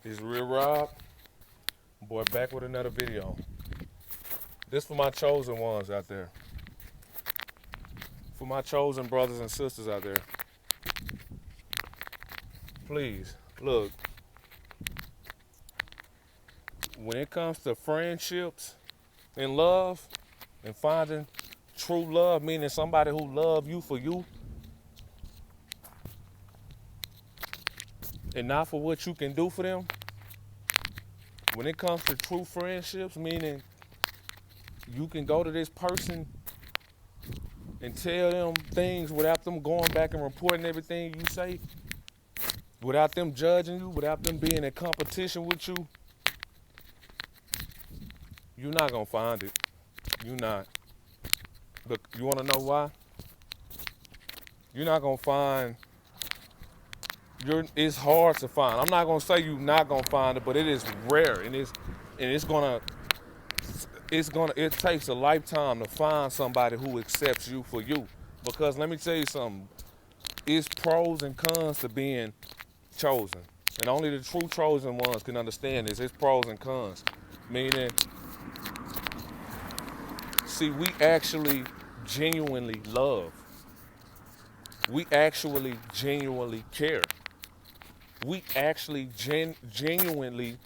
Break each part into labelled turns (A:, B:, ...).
A: It's Real Rob, boy, back with another video. This for my chosen ones out there. For my chosen brothers and sisters out there. Please, look, when it comes to friendships and love and finding true love, meaning somebody who love you for you and not for what you can do for them. When it comes to true friendships, meaning you can go to this person and tell them things without them going back and reporting everything you say, without them judging you, without them being in competition with you, you're not gonna find it. You're not. Look, you wanna know why? You're not gonna find. It's hard to find. I'm not gonna say you're not gonna find it, but it is rare, and it takes a lifetime to find somebody who accepts you for you. Because let me tell you something. It's pros and cons to being chosen, and only the true chosen ones can understand this. It's pros and cons, meaning, see, we actually genuinely love. We actually genuinely care. We actually genuinely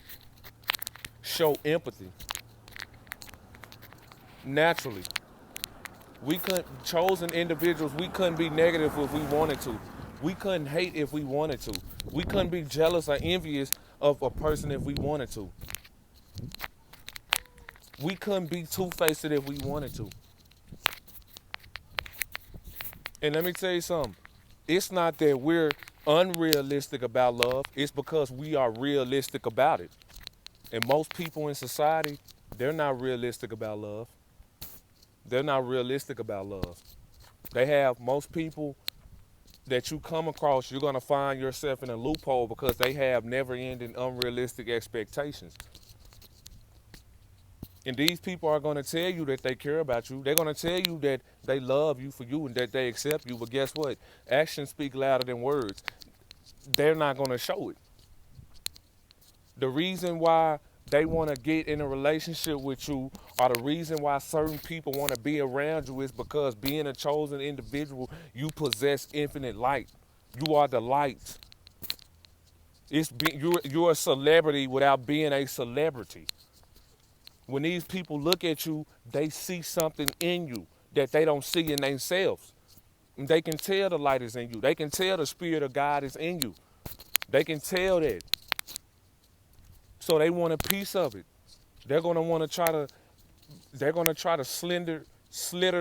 A: show empathy. Naturally, we couldn't chosen individuals. We couldn't be negative if we wanted to. We couldn't hate if we wanted to. We couldn't be jealous or envious of a person if we wanted to. We couldn't be two-faced if we wanted to. And let me tell you something. It's not that we're unrealistic about love. It's because we are realistic about it. And most people in society, they're not realistic about love. They're not realistic about love. Most people that you come across, you're going to find yourself in a loophole because they have never-ending unrealistic expectations. And these people are going to tell you that they care about you. They're going to tell you that they love you for you and that they accept you. But guess what? Actions speak louder than words. They're not going to show it. The reason why they want to get in a relationship with you, or the reason why certain people want to be around you, is because being a chosen individual, you possess infinite light. You are the light. You're a celebrity without being a celebrity. When these people look at you, they see something in you that they don't see in themselves. And they can tell the light is in you. They can tell the spirit of God is in you. They can tell that. So they want a piece of it. They're gonna want to try to. They're gonna try to slither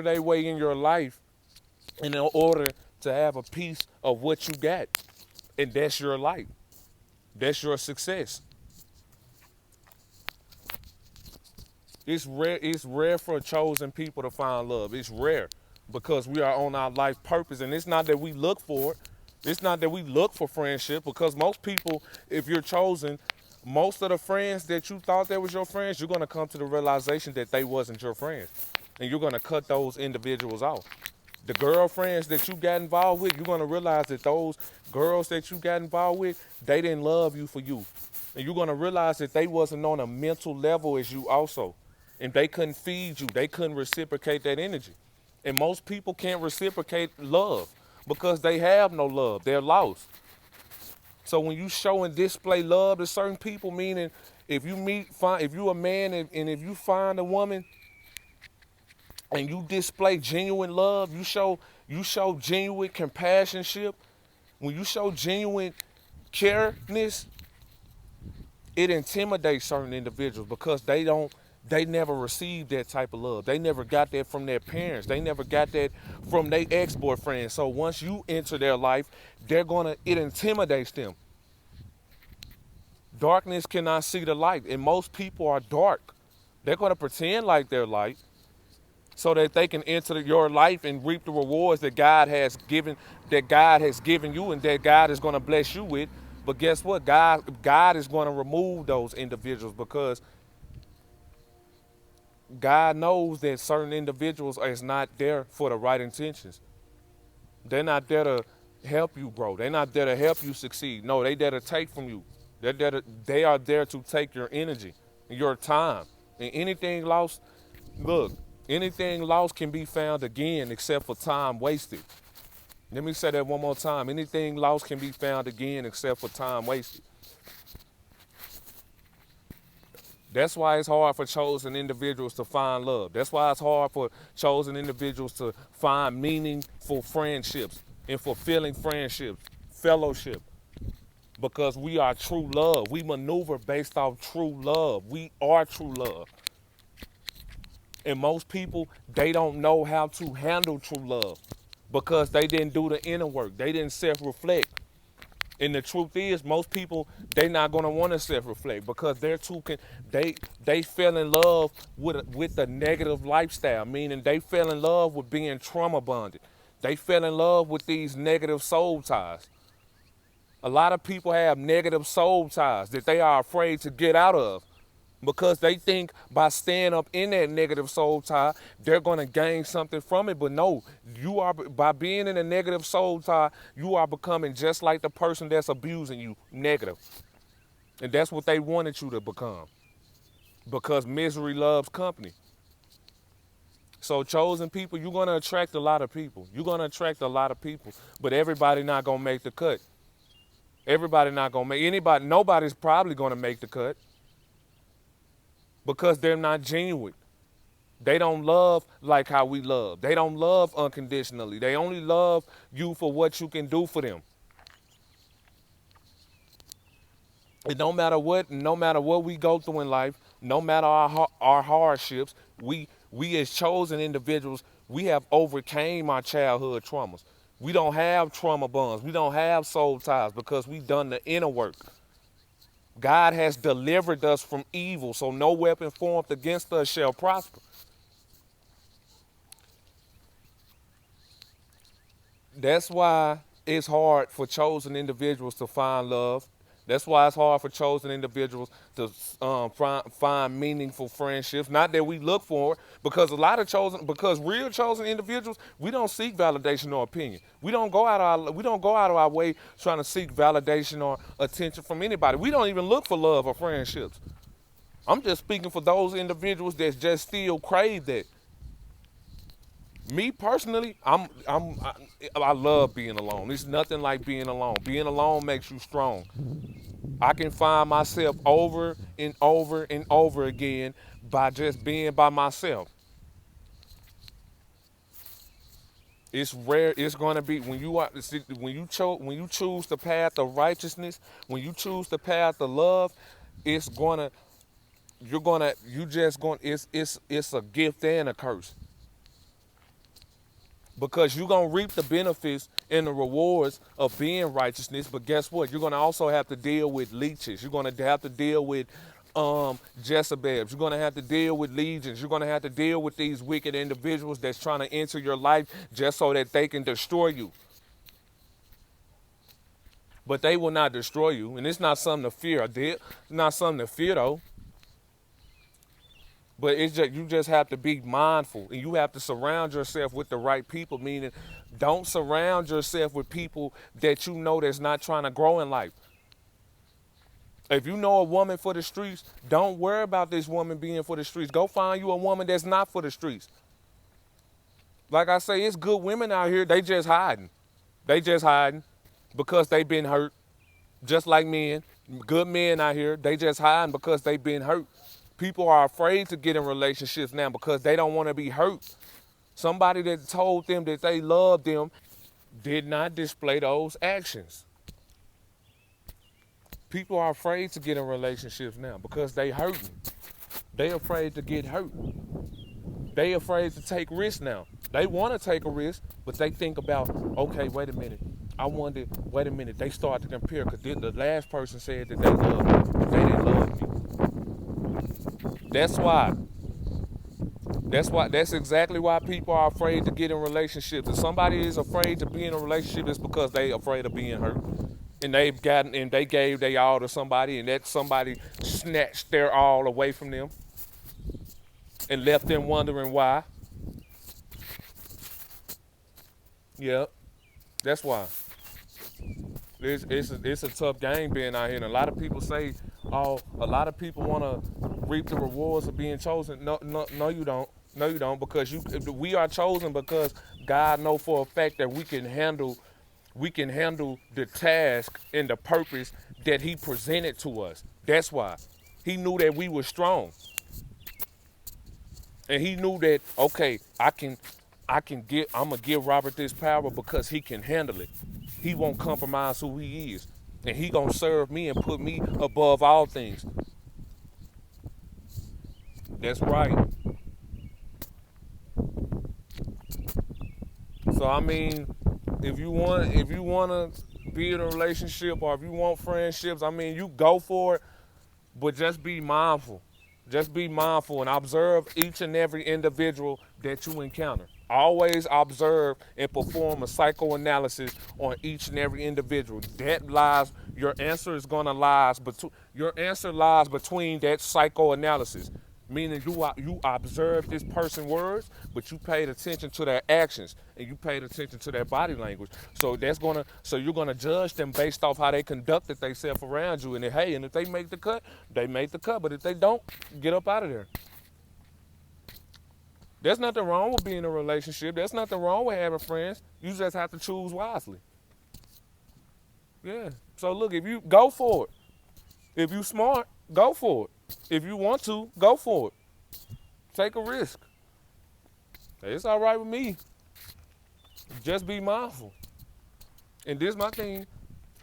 A: their way in your life, in order to have a piece of what you got, and that's your life. That's your success. It's rare. It's rare for chosen people to find love. It's rare because we are on our life purpose, and it's not that we look for it. It's not that we look for friendship, because most people, if you're chosen, most of the friends that you thought that was your friends, you're gonna come to the realization that they wasn't your friends, and you're gonna cut those individuals off. The girlfriends that you got involved with, you're gonna realize that those girls that you got involved with, they didn't love you for you, and you're gonna realize that they wasn't on a mental level as you also, and they couldn't feed you, they couldn't reciprocate that energy, and most people can't reciprocate love because they have no love. They're lost. So when you show and display love to certain people, meaning if you a man, and if you find a woman and you display genuine love, you show genuine compassionship, when you show genuine careness, it intimidates certain individuals because they never received that type of love. They never got that from their parents. They never got that from their ex-boyfriend. So once you enter their life, it intimidates them. Darkness cannot see the light, and most people are dark. They're gonna pretend like they're light so that they can enter your life and reap the rewards that God has given you, and that God is gonna bless you with. But guess what? God is gonna remove those individuals because God knows that certain individuals is not there for the right intentions. They're not there to help you grow. They're not there to help you succeed. No, they there to take from you. They are there to take your energy, your time. And anything lost, look, anything lost can be found again except for time wasted. Let me say that one more time. Anything lost can be found again except for time wasted. That's why it's hard for chosen individuals to find love. That's why it's hard for chosen individuals to find meaningful friendships and fulfilling friendships, fellowship, because we are true love. We maneuver based off true love. We are true love. And most people, they don't know how to handle true love because they didn't do the inner work. They didn't self-reflect. And the truth is, most people, they not gonna want to self-reflect because they're too they fell in love with a negative lifestyle, meaning they fell in love with being trauma bonded. They fell in love with these negative soul ties. A lot of people have negative soul ties that they are afraid to get out of because they think by staying up in that negative soul tie, they're going to gain something from it. But no, you are, by being in a negative soul tie, you are becoming just like the person that's abusing you, negative. And that's what they wanted you to become because misery loves company. So chosen people, you're going to attract a lot of people. You're going to attract a lot of people, but everybody not going to make the cut. Everybody not going to nobody's probably going to make the cut because they're not genuine. They don't love like how we love. They don't love unconditionally. They only love you for what you can do for them. And no matter what we go through in life, no matter our hardships, we as chosen individuals, we have overcame our childhood traumas. We don't have trauma bonds. We don't have soul ties because we've done the inner work. God has delivered us from evil, so no weapon formed against us shall prosper. That's why it's hard for chosen individuals to find love. That's why it's hard for chosen individuals to find meaningful friendships. Not that we look for it, because because real chosen individuals, we don't seek validation or opinion. We don't go out of our way trying to seek validation or attention from anybody. We don't even look for love or friendships. I'm just speaking for those individuals that just still crave that. Me personally, I love being alone. There's nothing like being alone. Being alone makes you strong. I can find myself over and over and over again by just being by myself. It's rare. It's going to be when you choose the path of righteousness, when you choose the path of love, it's gonna it's a gift and a curse. Because you're going to reap the benefits and the rewards of being righteousness. But guess what? You're going to also have to deal with leeches. You're going to have to deal with Jezebels. You're going to have to deal with legions. You're going to have to deal with these wicked individuals that's trying to enter your life just so that they can destroy you. But they will not destroy you. And it's not something to fear. It's not something to fear, though. But you just have to be mindful, and you have to surround yourself with the right people, meaning don't surround yourself with people that you know that's not trying to grow in life. If you know a woman for the streets, don't worry about this woman being for the streets. Go find you a woman that's not for the streets. Like I say, it's good women out here, they just hiding. They just hiding because they been hurt, just like men. Good men out here, they just hiding because they been hurt. People are afraid to get in relationships now because they don't want to be hurt. Somebody that told them that they loved them did not display those actions. People are afraid to get in relationships now because they hurting. They afraid to get hurt. They afraid to take risks now. They want to take a risk, but they think about, okay, wait a minute. They start to compare because the last person said that they loved me, but they didn't love me. That's why. That's exactly why people are afraid to get in relationships. If somebody is afraid to be in a relationship, it's because they afraid of being hurt. And they gave their all to somebody, and that somebody snatched their all away from them and left them wondering why. Yep. That's why. It's a tough game being out here, and a lot of people say, oh, a lot of people want to reap the rewards of being chosen. No, no, no, you don't. No, you don't, because we are chosen because God know for a fact that we can handle the task and the purpose that He presented to us. That's why He knew that we were strong, and He knew that okay, I'm gonna give Robert this power because he can handle it. He won't compromise who he is, and he gonna serve me and put me above all things. That's right. So I mean, if you wanna be in a relationship or if you want friendships, I mean, you go for it, but just be mindful. Just be mindful and observe each and every individual that you encounter. Always observe and perform a psychoanalysis on each and every individual. That lies, your answer is gonna lies, but your answer lies between that psychoanalysis. Meaning you observed this person's words, but you paid attention to their actions and you paid attention to their body language. So you're gonna judge them based off how they conducted themselves around you. And if they make the cut, they make the cut. But if they don't, get up out of there. There's nothing wrong with being in a relationship. There's nothing wrong with having friends. You just have to choose wisely. Yeah. So look, if you go for it, if you smart, go for it. If you want to, go for it. Take a risk. It's all right with me. Just be mindful. And this my thing.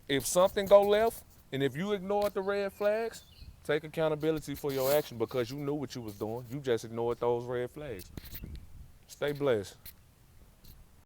A: If something go left, and if you ignored the red flags, take accountability for your action because you knew what you was doing. You just ignored those red flags. Stay blessed.